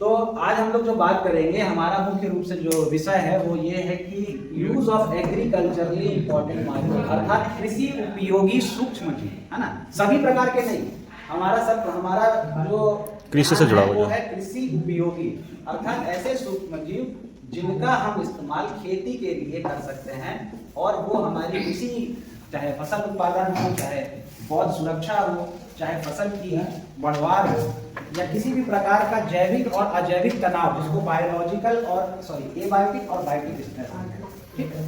तो आज हम लोग जो बात करेंगे, हमारा मुख्य रूप से जो विषय है वो ये है कि use of agriculturally important micro, अर्थात कृषि उपयोगी सूक्ष्म जीव, है ना, सभी प्रकार के नहीं, हमारा जो कृषि से जुड़ा हुआ वो है कृषि उपयोगी, अर्थात ऐसे सूक्ष्म जीव जिनका हम इस्तेमाल खेती के लिए कर सकते हैं और वो हमारी कृषि, चाहे फसल उत्पादन हो, चाहे पौध सुरक्षा हो, चाहे फसल की बढ़वार हो, या किसी भी प्रकार का जैविक और अजैविक तनाव, जिसको बायोलॉजिकल और एबायोटिक और बायोटिक स्ट्रेस, ठीक है।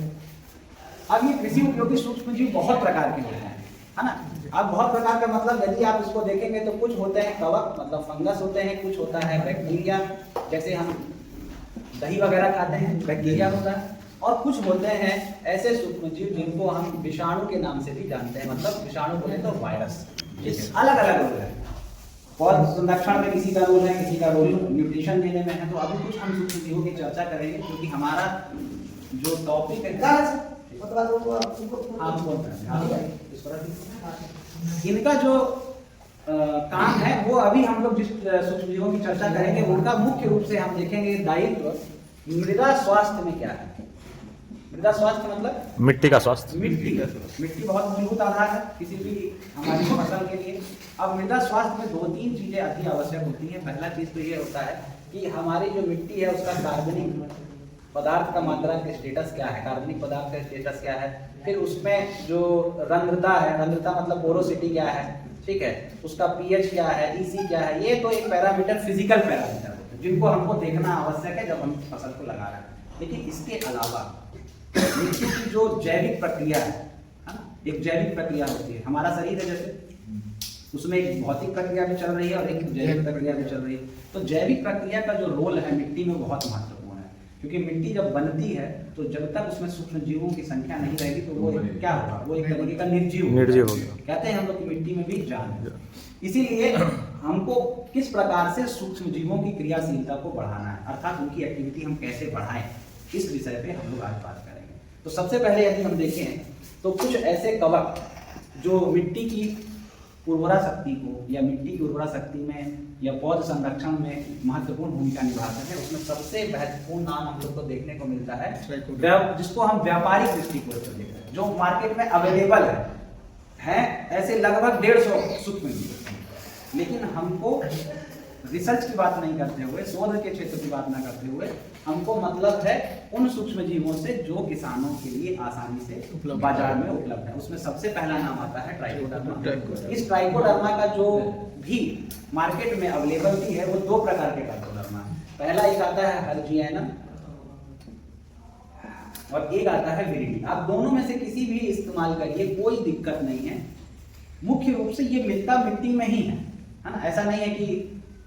अब ये कृषि उपयोगी सूक्ष्म जीव बहुत प्रकार के होते हैं, है ना। अब बहुत प्रकार का मतलब यदि आप इसको देखेंगे तो कुछ होते हैं कवक, मतलब फंगस होते हैं, कुछ होता है बैक्टीरिया, जैसे हम दही वगैरह खाते हैं, बैक्टीरिया होता है, और कुछ होते हैं ऐसे सूक्ष्म जीव जिनको हम विषाणु के नाम से भी जानते हैं, मतलब विषाणु बोले तो वायरस। अलग अलग रोल है, पौध संरक्षण में किसी का रोल है, किसी का रोल न्यूट्रिशन देने में है। तो अभी कुछ हम सूक्ष्म जीवों की चर्चा करेंगे, क्योंकि हमारा जो टॉपिक है इनका जो काम है वो अभी हम लोग जिस सूक्ष्म जीवों की चर्चा करेंगे उनका मुख्य रूप से हम देखेंगे दायित्व मृदा स्वास्थ्य में क्या है। मृदा स्वास्थ्य मतलब मिट्टी का स्वास्थ्य। मिट्टी बहुत मूलभूत आधार है किसी भी हमारी फसल के लिए। अब मृदा स्वास्थ्य में दो तीन चीजें अति आवश्यक होती हैं। पहला चीज तो ये होता है कि हमारी जो मिट्टी है उसका कार्बनिक पदार्थ का मात्रा का स्टेटस क्या है, कार्बनिक पदार्थ का स्टेटस क्या है, फिर उसमें जो रंध्रता है, रंध्रता मतलब पोरोसिटी क्या है, ठीक है, उसका पीएच क्या है, ईसी क्या है। ये तो एक पैरामीटर, फिजिकल पैरामीटर होते हैं जिनको हमको देखना आवश्यक है जब हम फसल को लगा रहे हैं। लेकिन इसके अलावा मिट्टी की जो जैविक प्रक्रिया है ना, एक जैविक प्रक्रिया होती है। हमारा शरीर है जैसे, उसमें एक भौतिक प्रक्रिया भी चल रही है और एक जैविक प्रक्रिया भी चल रही है। तो जैविक प्रक्रिया का जो रोल है मिट्टी में बहुत महत्वपूर्ण है, क्योंकि मिट्टी जब बनती है तो जब तक उसमें सूक्ष्म जीवों की संख्या नहीं रहेगी तो वो क्या होगा, वो एक तरीके का निर्जीव होगा। कहते हैं हम लोग की मिट्टी में भी जान है। इसीलिए हमको किस प्रकार से सूक्ष्म जीवों की क्रियाशीलता को बढ़ाना है, अर्थात उनकी एक्टिविटी हम कैसे बढ़ाएं, इस विषय पे हम लोग आज बात करेंगे। तो सबसे पहले यदि हम देखें तो कुछ ऐसे कवक जो मिट्टी की उर्वरा शक्ति को या मिट्टी की उर्वरा शक्ति में या पौध संरक्षण में महत्वपूर्ण भूमिका निभाते हैं, उसमें सबसे महत्वपूर्ण नाम हम लोग को देखने को मिलता है, जिसको हम व्यापारिक दृष्टिकोण से देख रहे हैं, जो मार्केट में अवेलेबल है ऐसे लगभग 150 सूक्ष्म जीव। लेकिन हमको रिसर्च की बात नहीं करते हुए, शोध के क्षेत्र की बात ना करते हुए, हमको मतलब है उन सूक्ष्म जीवों से जो किसानों के लिए आसानी से बाजार में उपलब्ध है। उसमें सबसे पहला नाम आता है ट्राइकोडर्मा। इस ट्राइकोडर्मा का जो भी मार्केट में अवेलेबिलिटी है वो दो प्रकार के ट्राइकोडर्मा है। पहला एक आता है हर्जियाना और एक आता है विरिडी। आप दोनों में से किसी भी इस्तेमाल करिए, कोई दिक्कत नहीं है। मुख्य रूप से ये मिलता मिट्टी में ही है ना। ऐसा नहीं है कि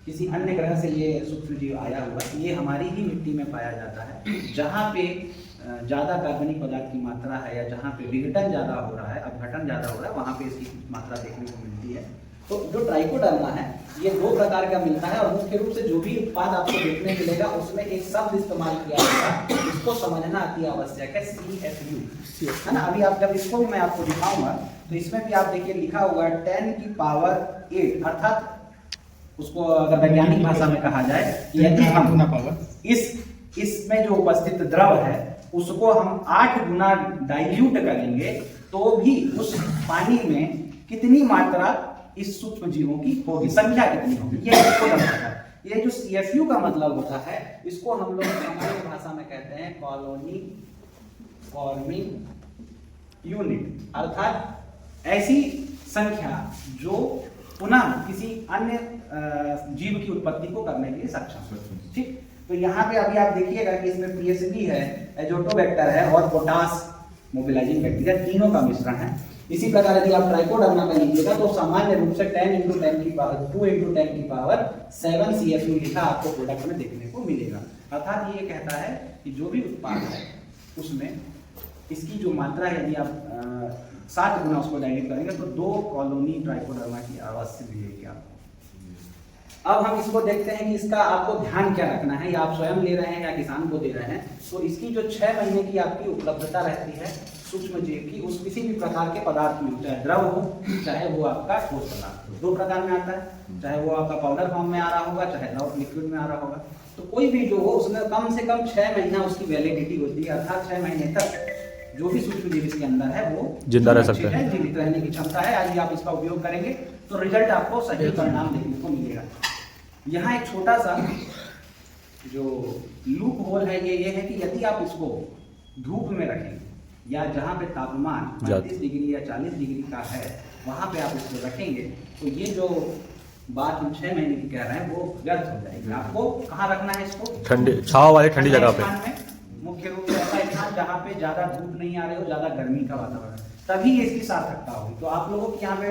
किसी अन्य ग्रह से ये सूक्ष्म जीव आया हुआ, ये हमारी ही मिट्टी में पाया जाता है। जहाँ पे ज़्यादा कार्बनिक पदार्थ की मात्रा है या जहाँ पे विघटन ज़्यादा हो रहा है, अपघटन ज़्यादा हो रहा है, वहाँ पे इसकी मात्रा देखने को मिलती है। तो जो ट्राइकोडर्मा है ये दो प्रकार का मिलता है और मुख्य रूप से जो भी उत्पाद आपको देखने मिलेगा उसमें एक शब्द इस्तेमाल किया जाएगा, इसको समझना अति आवश्यक है, CFU, है ना। अभी आप जब इसको भी मैं आपको दिखाऊंगा तो इसमें भी आप देखिए लिखा हुआ है 10⁸, अर्थात उसको अगर वैज्ञानिक भाषा में कहा जाए, यदि हम इसमें जो उपस्थित द्रव है उसको हम 8 गुना डाइल्यूट करेंगे तो भी उस पानी में कितनी मात्रा इस सूक्ष्म जीवों की होगी, संख्या कितनी होगी, ये इसको बताता है। ये जो CFU का मतलब होता है, इसको हम लोग हमारी भाषा में कहते हैं कॉलोनी फॉर्मिंग यूनिट, अर्थात ऐसी संख्या जो पुनः किसी अन्य जीव की उत्पत्ति को करने के लिए सक्षम है। ठीक, तो यहाँ पे अभी आप देखिएगा कि इसमें PSB है, एजोटोबैक्टर है और पोटास मोबिलाइजिंग बैक्टीरिया, तीनों का मिश्रण है। इसी प्रकार यदि आप ट्राइकोडर्मा में लीजिएगा तो सामान्य रूप से 10 × 10 की पावर 2 × 10 की पावर 7 CFU लिखा आपको प्रोडक्ट में देखने को मिलेगा। अर्थात ये कहता है कि जो भी उत्पाद है उसमें इसकी जो मात्रा यदि आप 7 गुना उसको डाइल्यूट करेंगे तो 2 कॉलोनी ट्राइकोडर्मा की आवश्यक मिलेगी आपको। अब हम इसको देखते हैं कि इसका आपको ध्यान क्या रखना है, या आप स्वयं ले रहे हैं या किसान को दे रहे हैं। तो इसकी जो 6 महीने की आपकी उपलब्धता रहती है सूक्ष्म जीव की, उस किसी भी प्रकार के पदार्थ में, चाहे द्रव हो चाहे वो आपका ठोस पदार्थ हो, 2 प्रकार में आता है, चाहे वो आपका पाउडर फॉर्म में आ रहा होगा चाहे द्रव लिक्विड में आ रहा होगा। तो कोई भी जो हो उसमें कम से कम 6 महीना उसकी वैलिडिटी होती है, अर्थात 6 महीने तक जो भी सूक्ष्म जीव इसके अंदर है वो जिंदा रह सकते हैं, जीवित रहने की क्षमता है। यदि आप इसका उपयोग करेंगे तो रिजल्ट आपको सही परिणाम देखने को मिलेगा। यहाँ एक छोटा सा जो लूप होल है ये है कि यदि आप इसको धूप में रखेंगे या जहाँ पे तापमान 35 डिग्री या 40 डिग्री का है वहाँ पे आप इसको रखेंगे, तो ये जो बात हम 6 महीने की कह रहे हैं वो व्यर्थ हो जाएगी। आपको कहाँ रखना है इसको? ठंडी छाव वाली ठंडी जगह पे, मुख्य रूप से ऐसा स्थान जहाँ पे ज्यादा धूप नहीं आ रही हो, ज्यादा गर्मी का वातावरण, तभी इसकी सार्थकता होगी। तो आप लोगों की यहाँ पे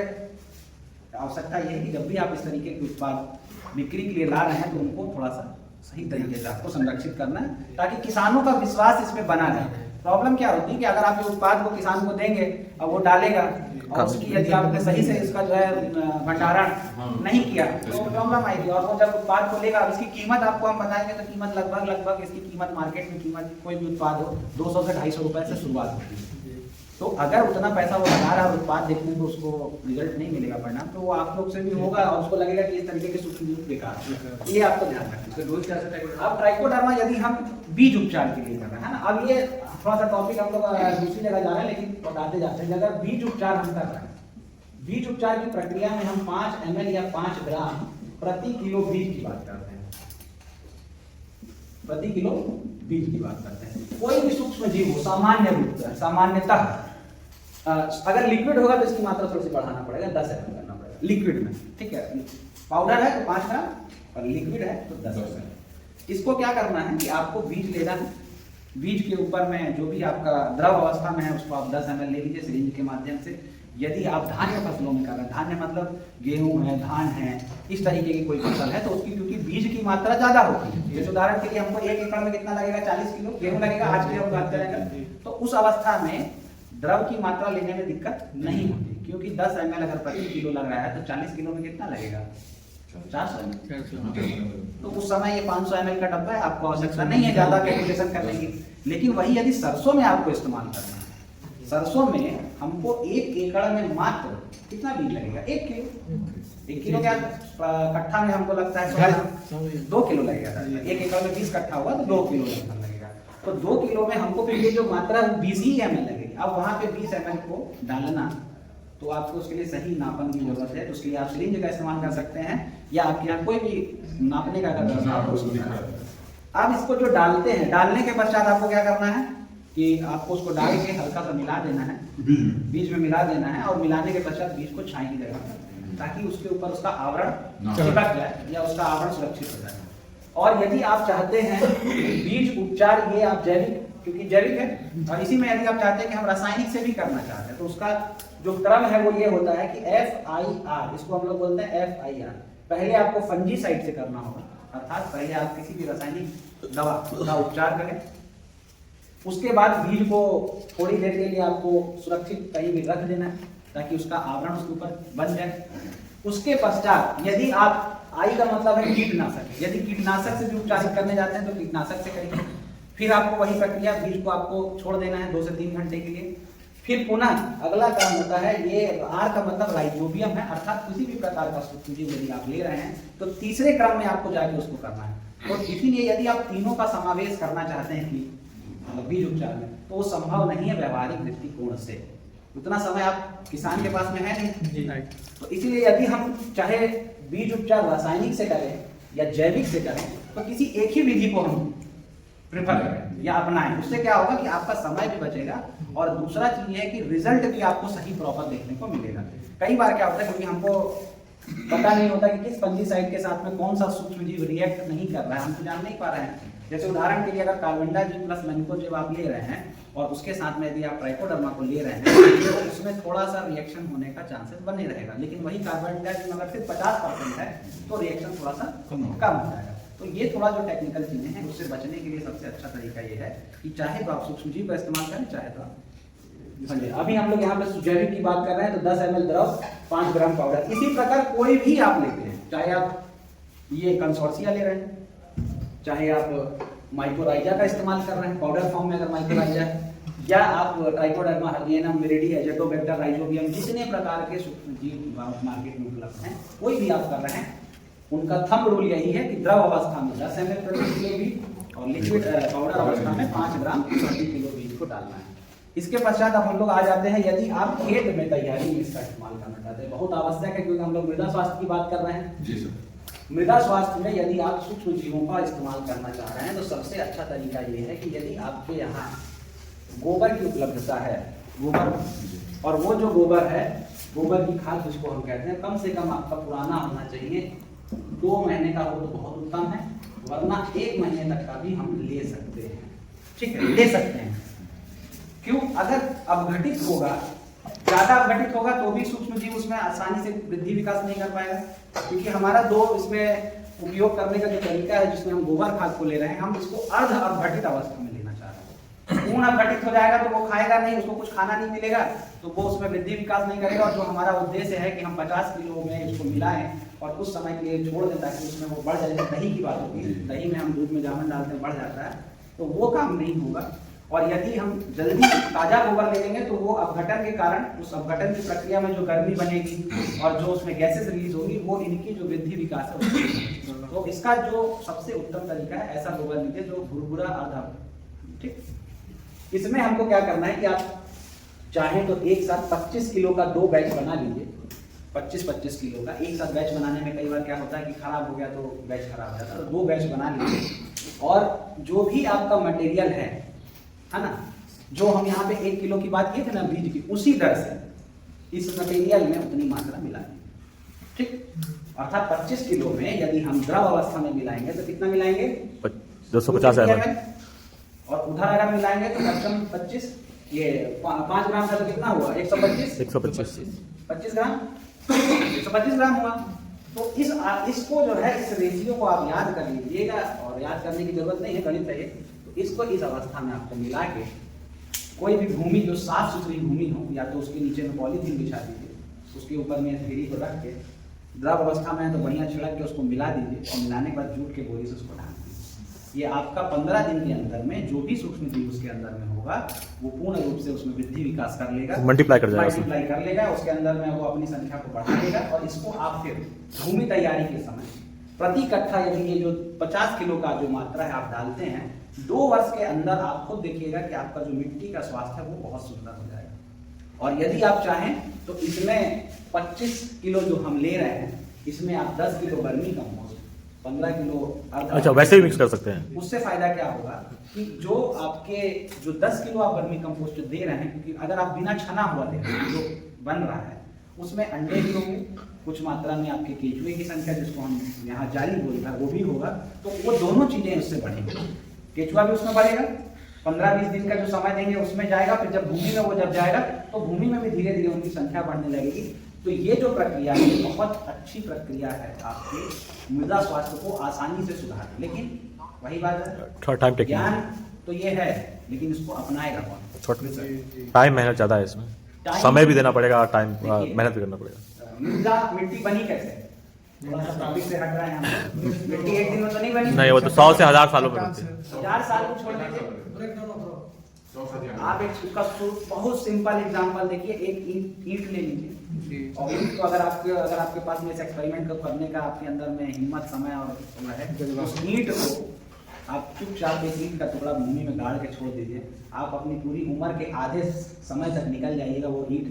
आवश्यकता यह है कि जब भी आप इस तरीके के उत्पाद बिक्री के लिए ला रहे हैं तो उनको थोड़ा सा सही तरीके से आपको संरक्षित करना है, ताकि किसानों का विश्वास इसमें बना रहे। प्रॉब्लम क्या होती है कि अगर आप ये उत्पाद को किसान को देंगे और वो डालेगा और उसकी यदि आपने सही से इसका जो है भंडारण नहीं किया तो प्रॉब्लम आएगी। और वो जब उत्पाद को लेगा, इसकी कीमत आपको हम बताएंगे तो कीमत लगभग इसकी कीमत मार्केट में कीमत कोई भी उत्पाद हो 200 से 250 रुपए से शुरुआत होती है। तो अगर उतना पैसा वो लगा रहा है उत्पाद देखने को उसको रिजल्ट नहीं मिलेगा परिणाम, तो वो आप लोग से भी होगा और उसको लगेगा कि इस तरीके के सूक्ष्म जीव बेकार है। ये आपको ध्यान रखना। अब ट्राइकोडर्मा यदि हम बीज उपचार के लिए कर रहे हैं ना, अब ये थोड़ा सा टॉपिक हम लोग दूसरी जगह जा रहे हैं लेकिन बताते जाते हैं। अगर बीज उपचार हम कर रहे हैं, बीज उपचार की प्रक्रिया में हम 5 ml या 5 ग्राम प्रति किलो बीज की बात करते हैं, प्रति किलो बीज की बात करते हैं। कोई भी सूक्ष्म जीव हो सामान्य रूप से, सामान्यतः अगर लिक्विड होगा तो इसकी मात्रा थोड़ी सी बढ़ाना पड़ेगा, 10 ml करना पड़ेगा लिक्विड में, ठीक है। पाउडर है तो 5 ग्राम और लिक्विड है तो 10 ml। इसको क्या करना है कि आपको बीज लेना है, बीज के ऊपर में जो भी आपका द्रव अवस्था में है उसको आप 10 ml ले लीजिए सिरिंज के माध्यम से। यदि आप धान्य फसलों में कर रहे हैं, धान्य मतलब गेहूं है, धान है, इस तरीके की कोई फसल है तो उसकी क्योंकि बीज की मात्रा ज्यादा होती है, जैसे उदाहरण के लिए हमको 1 एकड़ में कितना लगेगा, 40 किलो गेहूं लगेगा, आज की हम बात करेंगे, तो उस अवस्था में द्रव की मात्रा लेने में दिक्कत नहीं होती, क्योंकि 10 ml अगर प्रति किलो लग रहा है तो 40 किलो में कितना लगेगा, 400 ml। तो उस समय ये 500 ml का डब्बा है, आपको आवश्यकता नहीं है ज्यादा कैलकुलेशन करने की। लेकिन वही यदि सरसों में आपको इस्तेमाल करना है, सरसों में हमको 1 एकड़ में मात्र कितना बीज लगेगा, 1 किलो। 1 किलो क्या कट्ठा में हमको लगता है 2 किलो लगेगा। 1 एकड़ में 20 कट्ठा हुआ तो 2 किलो लगेगा। तो 2 किलो में हमको फिर ये जो मात्रा 20 ही ml लगेगी। अब वहां पे 20 ml को डालना तो आपको उसके लिए सही नापन की जरूरत है, तो उसके लिए आप सिरिंज का इस्तेमाल कर सकते हैं या आपके यहाँ कोई भी नापने का अगर आप इसको जो डालते हैं, डालने के पश्चात आपको क्या करना है कि आपको उसको डाल के हल्का सा मिला देना है, बीज में मिला देना है और मिलाने के पश्चात बीज को छाई की जगह ताकि उसके ऊपर उसका आवरण चिपक जाए या उसका आवरण सुरक्षित हो जाए। और यदि आप चाहते हैं बीज उपचार ये आप जैविक, क्योंकि जैविक है, और इसी में यदि आप चाहते हैं कि हम रासायनिक से भी करना चाहते हैं तो उसका जो क्रम है वो ये होता है कि FIR, इसको हम लोग बोलते हैं FIR। पहले आपको फंजीसाइड से करना होगा, अर्थात पहले आप किसी भी रासायनिक दवा का उपचार करें, उसके बाद बीज को थोड़ी देर के लिए आपको सुरक्षित कहीं भी रख देना है ताकि उसका आवरण उसके ऊपर बन जाए। उसके पश्चात यदि आप, आई का मतलब है कीटनाशक, यदि कीटनाशक से भी उपचारित करने जाते हैं तो कीटनाशक से करेंगे। फिर आपको वही प्रक्रिया, बीज को आपको छोड़ देना है 2 से 3 घंटे के लिए। फिर पुनः अगला काम होता है, ये आर का मतलब राइजोबियम है, अर्थात किसी भी प्रकार का सूक्ष्मजीव यदि आप ले रहे हैं तो तीसरे क्रम में आपको जाके उसको करना है। तो इसीलिए यदि आप तीनों का समावेश करना चाहते हैं कि बीज उपचार में, तो वो संभव नहीं है व्यवहारिक दृष्टिकोण से, उतना समय आप किसान के पास में है नहीं। तो इसीलिए यदि हम चाहे बीज उपचार रासायनिक से करें या जैविक से करें तो किसी एक ही विधि को हम प्रेफर करें या अपनाएं। उससे क्या होगा कि आपका समय भी बचेगा और दूसरा चीज है कि रिजल्ट भी आपको सही प्रॉपर देखने को मिलेगा। कई बार क्या होता है, क्योंकि हमको पता नहीं होता कि किस फंजीसाइड के साथ में कौन सा सूक्ष्मजीव रिएक्ट नहीं कर रहा है, हम तो जान नहीं पा रहे हैं। जैसे उदाहरण के लिए अगर कार्बेंडाजिम प्लस मैन्कोजेब आप ले रहे हैं और उसके साथ में यदि आप ट्राइकोडर्मा को ले रहे हैं तो उसमें थोड़ा सा रिएक्शन होने का चांसेस बने रहेगा, लेकिन वही कार्बेंडाजिम अगर सिर्फ 50% है तो रिएक्शन थोड़ा सा कम हो जाएगा। तो ये थोड़ा जो टेक्निकल चीजें हैं उससे बचने के लिए सबसे अच्छा तरीका ये है कि चाहे तो आप सूक्ष्मजीव का इस्तेमाल करें, चाहे तो आप अभी हम लोग यहाँ पे जैविक की बात कर रहे हैं तो 10 ml द्रव 5 ग्राम पाउडर। इसी प्रकार कोई भी आप लेते हैं, चाहे आप ये कंसोर्सिया ले रहे हैं, चाहे आप माइकोराइजा का इस्तेमाल कर रहे हैं पाउडर फॉर्म में, अगर माइकोराइजा है, या आप ट्राइकोडर्मा हर्बियनम, विरिडी, एजेटोबैक्टर, राइजोबियम, जितने प्रकार के सूक्ष्म जीव मार्केट में उपलब्ध हैं, कोई भी आप कर रहे हैं, उनका थंब रूल यही है कि द्रव अवस्था में 10 ml प्रति किलो बीज और लिक्विड पाउडर अवस्था में 5 ग्राम प्रति किलो बीज को डालना है। इसके पश्चात अब हम लोग आ जाते हैं, यदि आप खेत में तैयारी में इसका इस्तेमाल करना चाहते हैं, बहुत आवश्यक है क्योंकि हम लोग मृदा स्वास्थ्य की बात कर रहे हैं। जी सर। मृदा स्वास्थ्य में यदि आप सूक्ष्म जीवों का इस्तेमाल करना चाह रहे हैं तो सबसे अच्छा तरीका ये है कि यदि आपके यहाँ गोबर की उपलब्धता है, गोबर, और वो जो गोबर है, गोबर की खाद जिसको हम कहते हैं, कम से कम आपका पुराना होना चाहिए, 2 महीने का हो तो बहुत उत्तम है, वरना 1 महीने तक का भी हम ले सकते हैं। ठीक है, ले सकते हैं। क्यों? अगर अवघटित होगा, ज्यादा अवघटित होगा तो भी सूक्ष्म जीव उसमें आसानी से वृद्धि विकास नहीं कर पाएगा, क्योंकि हमारा 2 इसमें उपयोग करने का जो तरीका है, जिसमें हम गोबर खाद को ले रहे हैं, हम इसको अर्ध अवघटित अवस्था में लेना चाह रहे हैं। पूर्ण अवघटित हो जाएगा तो वो खाएगा नहीं, उसको कुछ खाना नहीं मिलेगा, तो वो उसमें वृद्धि विकास नहीं करेगा। और जो हमारा उद्देश्य है कि हम 50 किलो में इसको मिलाएं और कुछ समय के लिए छोड़ दें ताकि उसमें वो बढ़ जाए, दही की बात होगी, दही में हम दूध में जामुन डालते हैं, बढ़ जाता है, तो वो काम नहीं होगा। और यदि हम जल्दी ताजा गोबर ले लेंगे तो वो अपघटन के कारण, उस अपघटन की प्रक्रिया में जो गर्मी बनेगी और जो उसमें गैसेस रिलीज होगी, वो इनकी जो वृद्धि विकास है, तो इसका जो सबसे उत्तम तरीका है, ऐसा गोबर लीजिए जो भुरभुरा आधा। ठीक, इसमें हमको क्या करना है कि आप चाहें तो एक साथ 25 किलो का 2 बैच बना लीजिए, 25-25 किलो का एक साथ बैच बनाने में कई बार क्या होता है कि खराब हो गया तो बैच खराब हो जाता है, तो 2 बैच बना लीजिए। और जो भी आपका मटेरियल है ना, जो हम यहाँ पे 1 किलो की बात किए थे ना बीज की, उसी दर से इस मटेरियल में उतनी मात्रा मिला देंगे। ठीक, अर्थात 25 किलो में यदि हम द्रव अवस्था में मिलाएंगे तो कितना मिलाएंगे? 250 ml। और उधर अगर मिलाएंगे तो कम 25, ये 5 ग्राम था तो कितना हुआ? 125 25 ग्राम 125 ग्राम हुआ। तो इसको जो है, इस रेशियो को आप याद कर लीजिएगा, और याद करने की जरूरत नहीं है, गणित है ये। तो इसको इस अवस्था में आपको मिला के कोई भी भूमि जो साफ सुथरी भूमि हो, या तो उसके नीचे में पॉलीथीन बिछा दीजिए, उसके ऊपर में थैली को रख के, द्रव अवस्था में है तो बढ़िया छिड़क के उसको मिला दीजिए, और मिलाने के बाद जूट के बोरी से उसको ढाक दीजिए। ये आपका 15 दिन के अंदर में जो भी सूक्ष्म जीव उसके अंदर में होगा, वो पूर्ण रूप से उसमें वृद्धि विकास कर लेगा, मल्टीप्लाई कर जाएगा, मल्टीप्लाई कर लेगा, उसके अंदर में वो अपनी संख्या को बढ़ा लेगा। और इसको आप फिर भूमि तैयारी के समय प्रति कट्ठा, यदि ये जो 50 किलो का जो मात्रा है आप डालते हैं, 2 वर्ष के अंदर आप खुद देखिएगा कि आपका जो मिट्टी का स्वास्थ्य है वो बहुत सुंदर हो जाएगा। और यदि आप चाहें तो इसमें 25 किलो जो हम ले रहे हैं, इसमें आप 10 किलो वर्मी कंपोस्ट, 15 किलो, अच्छा वैसे ही मिक्स कर सकते हैं। उससे फायदा क्या होगा कि जो आपके जो 10 किलो आप वर्मी कंपोस्ट दे रहे हैं, क्योंकि अगर आप बिना छना हुआ दे रहे हैं जो बन रहा है, उसमें अंडे भी होंगे, कुछ मात्रा में आपके केचुए की संख्या, जिसको हम यहाँ जाली बोलते हैं, वो भी होगा। तो वो दोनों चीजें उससे बढ़ेंगी, केचुआ भी उसमें बढ़ेगा, 15-20 दिन का जो समय देंगे उसमें जाएगा, फिर जब भूमि में वो जब जाएगा तो भूमि में भी धीरे धीरे उनकी संख्या बढ़ने लगेगी। तो ये जो प्रक्रिया है बहुत अच्छी प्रक्रिया है आपके मृदा स्वास्थ्य को आसानी से सुधार। लेकिन वही बात है, टाइम टेकिंग, ज्ञान तो ये है, लेकिन इसको अपनाएगा कौन? टाइम मेहनत ज्यादा है इसमें, समय भी देना पड़ेगा, टाइम मेहनत भी करना पड़ेगा। मृदा मिट्टी बनी कैसे? थोड़ा सा टॉपिक से हट रहे हैं हम। मिट्टी एक दिन में तो नहीं बनी, नहीं, वो तो 100 से 1000 सालों में बनती है। 1000 साल को छोड़ दीजिए। आप एक उसका बहुत सिंपल एग्जांपल देखिए, एक ईंट ले लीजिए, और ईंट को अगर आपके पास में इस एक्सपेरिमेंट को करने का आपके अंदर में हिम्मत, समय और है, उस ईंट को आप चुपचाप एक ईंट का टुकड़ा भूमि में गाड़ के छोड़ दीजिए, आप अपनी पूरी उम्र के आधे समय तक निकल जाइएगा, वो ईंट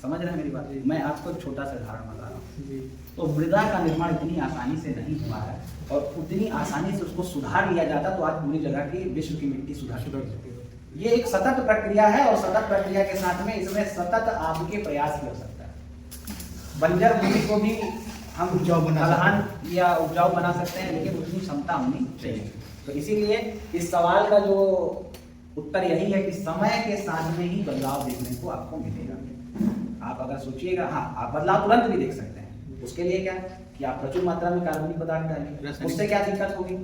समझ रहे हैं मेरी बात? मैं आपको एक छोटा सा उदाहरण बता रहा हूँ। तो मृदा का निर्माण इतनी आसानी से नहीं हुआ है, और उतनी आसानी से उसको सुधार लिया जाता तो आज पूरी जगह की विश्व की मिट्टी सुधार। ये एक सतत प्रक्रिया है, और सतत प्रक्रिया के साथ में इसमें सतत आपके प्रयास की आवश्यकता है। बंजर भूमि को भी हम दलहन या उपजाऊ बना सकते हैं, लेकिन उतनी क्षमता होनी चाहिए। तो इसीलिए इस सवाल का जो उत्तर यही है कि समय के साथ में ही बदलाव देखने को आपको मिलेगा। आप अगर सोचिएगा, हाँ आप बदलाव तुरंत भी देख सकते हैं। उसके लिए क्या कि आप प्रचुर मात्रा में कार्बनिक पदार्थ डालेंगे, उससे क्या दिक्कत होगी,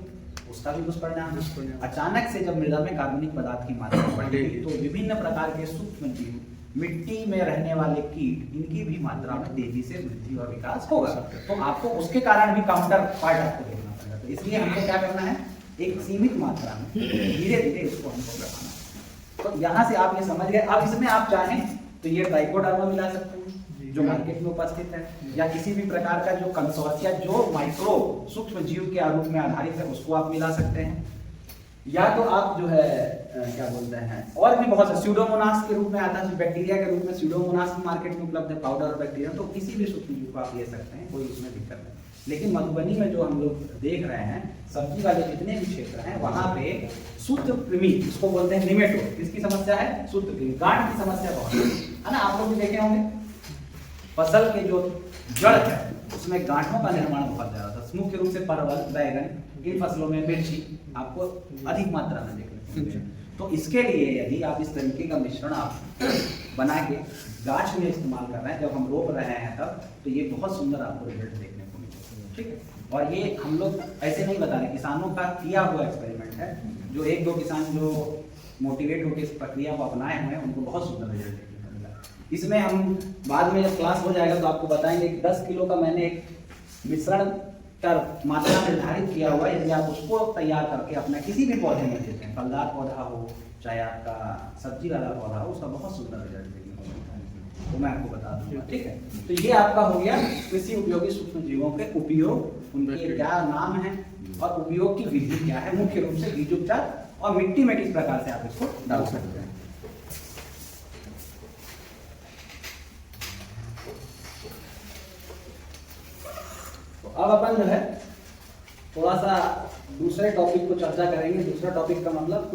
उसका भी दुष्परिणाम। अचानक से जब मृदा में कार्बनिक पदार्थ की मात्रा बढ़ेगी तो विभिन्न प्रकार के सूक्ष्म जीव मिट्टी में रहने वाले कीट, इनकी भी मात्रा में तेजी से वृद्धि और विकास होगा। तो आपको उसके कारण भी काउंटर पार्ट आपको देखना पड़ेगा। तो इसलिए हमको क्या करना है, एक सीमित मात्रा में धीरे धीरे इसको हमको बढ़ाना है। तो यहाँ से आप ये समझ गए। अब इसमें आप चाहें तो ये ट्राइकोडर्मा मिला सकते हैं जो मार्केट में उपस्थित है, या किसी भी प्रकार का जो कंसोर्टिया जो माइक्रो सूक्ष्म जीव के रूप में आधारित है उसको आप मिला सकते हैं, या तो आप जो है क्या बोलते हैं, और भी बहुत से स्यूडोमोनास के रूप में आता है, बैक्टीरिया के रूप में स्यूडोमोनास मार्केट में उपलब्ध है, पाउडर बैक्टीरिया, तो किसी भी सूक्ष्म जीव को आप ले सकते हैं, कोई उसमें दिक्कत नहीं। लेकिन मधुबनी में जो हम लोग देख रहे हैं, सब्जी वाले जितने भी क्षेत्र हैं वहाँ पे सूत्रकृमि, इसको बोलते हैं निमेटोड, किसकी समस्या है, सूत्रकृमि, गांठ की समस्या बहुत है ना। आप लोग भी देखे होंगे फसल के जो जड़ है उसमें गांठों का निर्माण बहुत ज्यादा था, मुख्य रूप से परवल, बैगन, इन फसलों में मिर्ची आपको अधिक मात्रा में देखने को मिलेगा। तो इसके लिए यदि आप इस तरीके का मिश्रण आप बना के गाछ में इस्तेमाल कर रहे हैं, जब हम रोप रहे हैं तब, तो ये बहुत सुंदर आपको रिजल्ट देखने को मिलेगा। ठीक है, और ये हम लोग ऐसे नहीं बता रहे, किसानों का किया हुआ एक्सपेरिमेंट है, जो एक दो किसान जो मोटिवेट होकर इस प्रक्रिया को अपनाए हुए हैं उनको बहुत सुंदर रिजल्ट देखने को मिला। इसमें हम बाद में जब क्लास हो जाएगा तो आपको बताएंगे कि 10 किलो का मैंने एक मिश्रण का मात्रा निर्धारित किया हुआ है, यदि आप उसको तैयार करके अपना किसी भी पौधे में देते हैं, फलदार पौधा हो चाहे आपका सब्जी वाला पौधा हो, उसका बहुत सुंदर रिजल्ट देखने को मिलता है, तो मैं आपको बता दूंगा। ठीक है, तो ये आपका हो गया कृषि उपयोगी सूक्ष्म जीवों के उपयोग, उनके क्या नाम है और उपयोग की विधि क्या है, मुख्य रूप से बीज उपचार और मिट्टी में किस प्रकार से आप इसको डाल सकते हैं। अब अपन जो है थोड़ा सा दूसरे टॉपिक को चर्चा करेंगे। दूसरा टॉपिक का मतलब